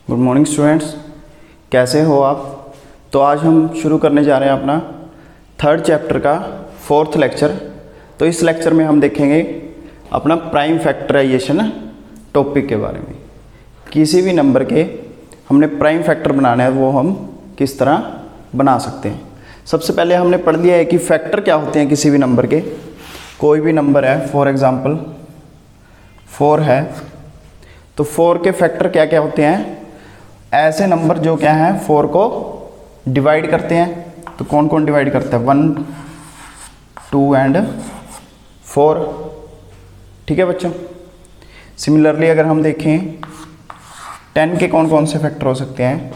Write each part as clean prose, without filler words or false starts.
Good morning students, कैसे हो आप। तो आज हम शुरू करने जा रहे हैं अपना थर्ड चैप्टर का फोर्थ लेक्चर। तो इस लेक्चर में हम देखेंगे अपना प्राइम फैक्टराइजेशन टॉपिक के बारे में। किसी भी नंबर के हमने प्राइम फैक्टर बनाना है वो हम किस तरह बना सकते हैं। सबसे पहले हमने पढ़ लिया है कि फैक्टर क्या होते हैं किसी भी नंबर के। कोई भी नंबर है, फॉर एग्ज़ाम्पल 4 है, तो 4 के फैक्टर क्या क्या होते हैं। ऐसे नंबर जो क्या हैं 4 को डिवाइड करते हैं। तो कौन कौन डिवाइड करता है, 1, 2 एंड 4। ठीक है बच्चों। सिमिलरली अगर हम देखें 10 के कौन कौन से फैक्टर हो सकते हैं,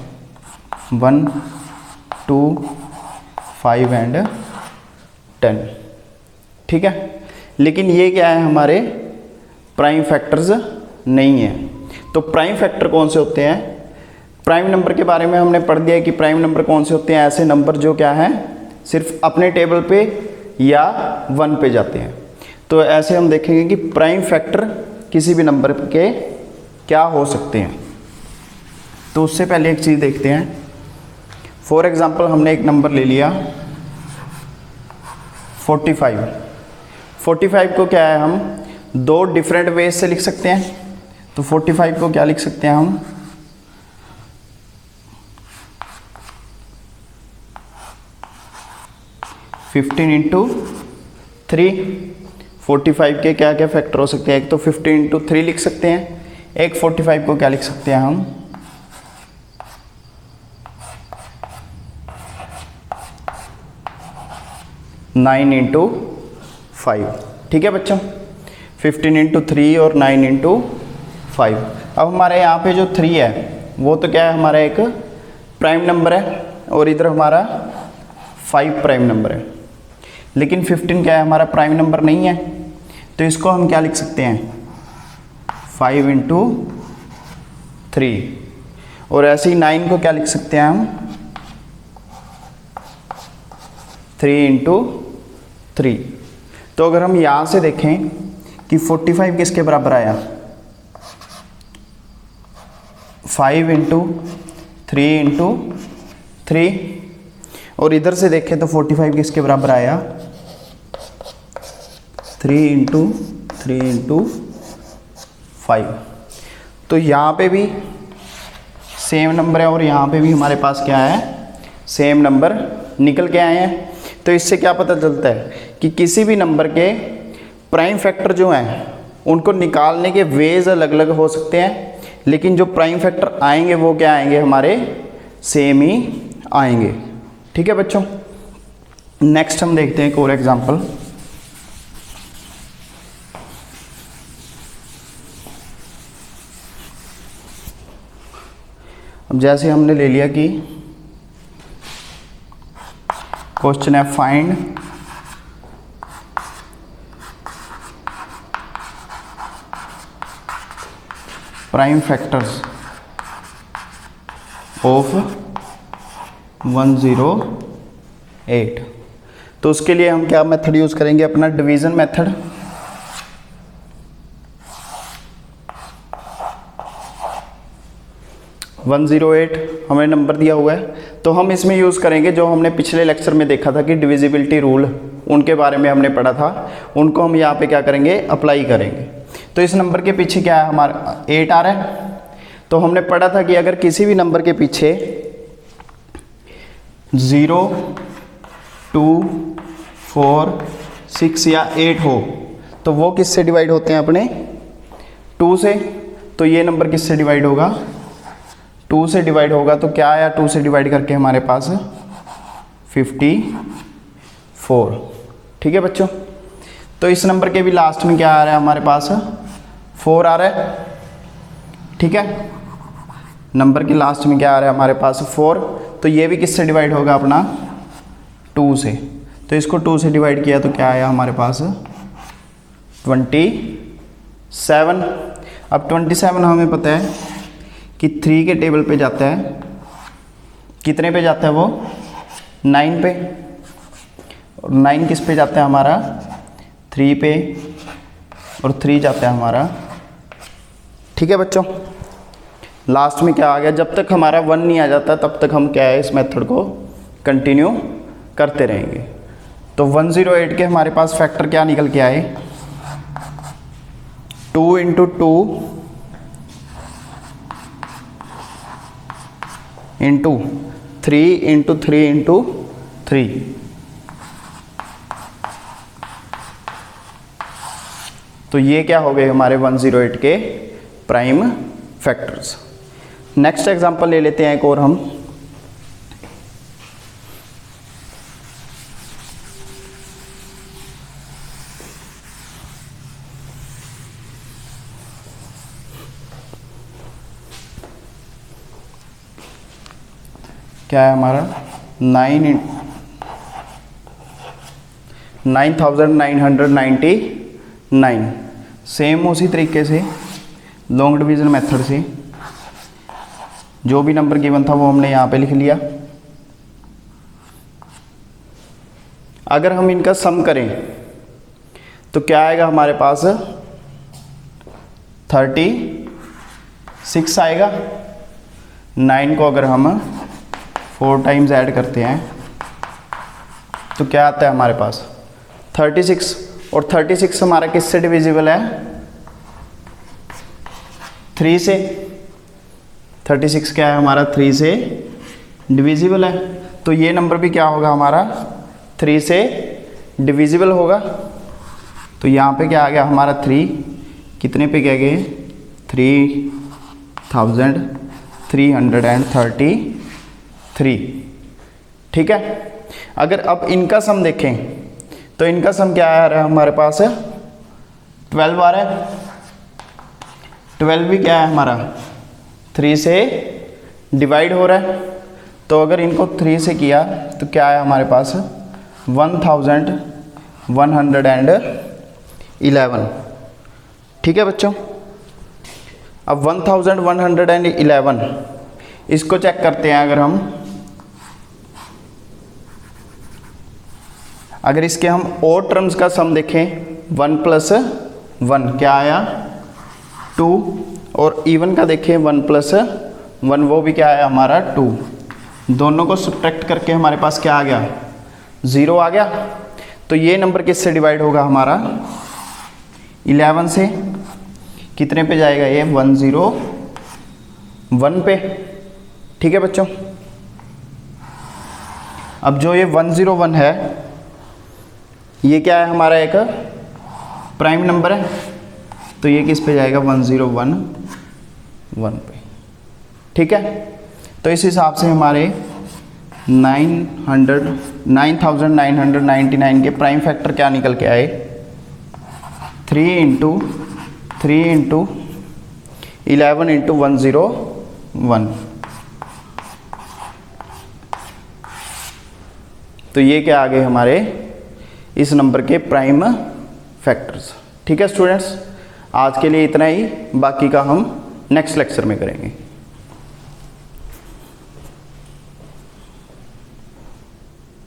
1, 2, 5 एंड 10। ठीक है, लेकिन ये क्या है, हमारे प्राइम फैक्टर्स नहीं है। तो प्राइम फैक्टर कौन से होते हैं। प्राइम नंबर के बारे में हमने पढ़ दिया है कि प्राइम नंबर कौन से होते हैं। ऐसे नंबर जो क्या हैं सिर्फ अपने टेबल पे या 1 पे जाते हैं। तो ऐसे हम देखेंगे कि प्राइम फैक्टर किसी भी नंबर के क्या हो सकते हैं। तो उससे पहले एक चीज़ देखते हैं। फॉर एग्जांपल हमने एक नंबर ले लिया 45। 45 को क्या है, हम दो डिफरेंट वेज से लिख सकते हैं। तो 45 को क्या लिख सकते हैं हम, फिफ्टीन इंटू 3। 45 के क्या क्या फैक्टर हो सकते हैं। एक तो 15 इंटू 3 लिख सकते हैं। एक 45 को क्या लिख सकते हैं हम, 9 इंटू 5। ठीक है बच्चों, 15 इंटू 3 और 9 इंटू 5। अब हमारे यहाँ पे जो 3 है वो तो क्या है, हमारा एक प्राइम नंबर है और इधर हमारा 5 प्राइम नंबर है। लेकिन 15 क्या है, हमारा प्राइम नंबर नहीं है। तो इसको हम क्या लिख सकते हैं, 5 इंटू 3। और ऐसे ही 9 को क्या लिख सकते हैं हम, 3 इंटू 3। तो अगर हम यहाँ से देखें कि 45 किसके बराबर आया, 5 इंटू 3 इंटू 3। और इधर से देखें तो 45 किसके बराबर आया, 3 इंटू 3 इंटू 5। तो यहाँ पे भी सेम नंबर है और यहाँ पे भी हमारे पास क्या है, सेम नंबर निकल के आए हैं। तो इससे क्या पता चलता है कि किसी भी नंबर के प्राइम फैक्टर जो हैं उनको निकालने के वेज अलग अलग हो सकते हैं, लेकिन जो प्राइम फैक्टर आएंगे वो क्या आएंगे, हमारे सेम ही आएंगे। ठीक है बच्चों। नेक्स्ट हम देखते हैं एक और एग्जांपल। अब जैसे हमने ले लिया कि क्वेश्चन है फाइंड प्राइम फैक्टर्स ऑफ 108। तो उसके लिए हम क्या मेथड यूज करेंगे, अपना डिवीजन मेथड। वन 108 हमें नंबर दिया हुआ है, तो हम इसमें यूज़ करेंगे जो हमने पिछले लेक्चर में देखा था कि डिविजिबिलिटी रूल, उनके बारे में हमने पढ़ा था। उनको हम यहाँ पे क्या करेंगे, अप्लाई करेंगे। तो इस नंबर के पीछे क्या है, हमारा 8 आ रहा है। तो हमने पढ़ा था कि अगर किसी भी नंबर के पीछे 0, 2, 4, 6 या 8 हो तो वो किससे डिवाइड होते हैं, अपने 2 से। तो ये नंबर किससे डिवाइड होगा, 2 से डिवाइड होगा। तो क्या आया, 2 से डिवाइड करके हमारे पास 54। ठीक है बच्चों। तो इस नंबर के भी लास्ट में क्या आ रहा है, हमारे पास 4 आ रहा है। ठीक है, नंबर के लास्ट में क्या आ रहा है, हमारे पास 4। तो ये भी किससे डिवाइड होगा, अपना 2 से। तो इसको 2 से डिवाइड किया तो क्या आया हमारे पास, 27। अब 27 हमें पता है कि 3 के टेबल पे जाता है, कितने पे जाता है वो, 9 पे। और 9 किस पे जाता है हमारा, 3 पे। और 3 जाता है हमारा। ठीक है बच्चों। लास्ट में क्या आ गया, जब तक हमारा 1 नहीं आ जाता तब तक हम क्या है इस मेथड को कंटिन्यू करते रहेंगे। तो 108 के हमारे पास फैक्टर क्या निकल के आए, 2 × 2 × 3 × 3 × 3। तो ये क्या हो गए हमारे 108 के प्राइम फैक्टर्स। नेक्स्ट एग्जांपल ले लेते हैं एक और हम। क्या है हमारा 9999। सेम उसी तरीके से लॉन्ग डिवीज़न मेथड से जो भी नंबर गिवन था वो हमने यहाँ पे लिख लिया। अगर हम इनका सम करें तो क्या आएगा हमारे पास, 36 आएगा। 9 को अगर हम 4 टाइम्स ऐड करते हैं तो क्या आता है हमारे पास 36। और 36 हमारा किससे डिविजिबल है, 3 से। 36 क्या है हमारा 3 से डिविजिबल है। तो ये नंबर भी क्या होगा हमारा 3 से डिविजिबल होगा। तो यहाँ पे क्या आ गया हमारा 3, कितने पे क्या गए 3333। ठीक है। अगर अब इनका सम देखें तो इनका सम क्या आ रहा है हमारे पास, 12 आ रहा है। 12 भी क्या है हमारा 3 से डिवाइड हो रहा है। तो अगर इनको 3 से किया तो क्या है हमारे पास 1111। ठीक है बच्चों। अब 1111 इसको चेक करते हैं। अगर इसके हम और टर्म्स का सम देखें, 1 + 1 क्या आया 2, और इवन का देखें 1 + 1 वो भी क्या आया हमारा 2। दोनों को सब्ट्रैक्ट करके हमारे पास क्या आ गया 0 आ गया। तो ये नंबर किससे डिवाइड होगा हमारा 11 से। कितने पे जाएगा ये 101 पे। ठीक है बच्चों। अब जो ये 101 है ये क्या है हमारा एक प्राइम नंबर है। तो ये किस पे जाएगा 1011 पे। ठीक है। तो इस हिसाब से हमारे 9999 के प्राइम फैक्टर क्या निकल के आए, 3 × 3 × 11 × 101। तो ये क्या आ गए हमारे इस नंबर के प्राइम फैक्टर्स। ठीक है स्टूडेंट्स, आज के लिए इतना ही, बाकी का हम नेक्स्ट लेक्चर में करेंगे।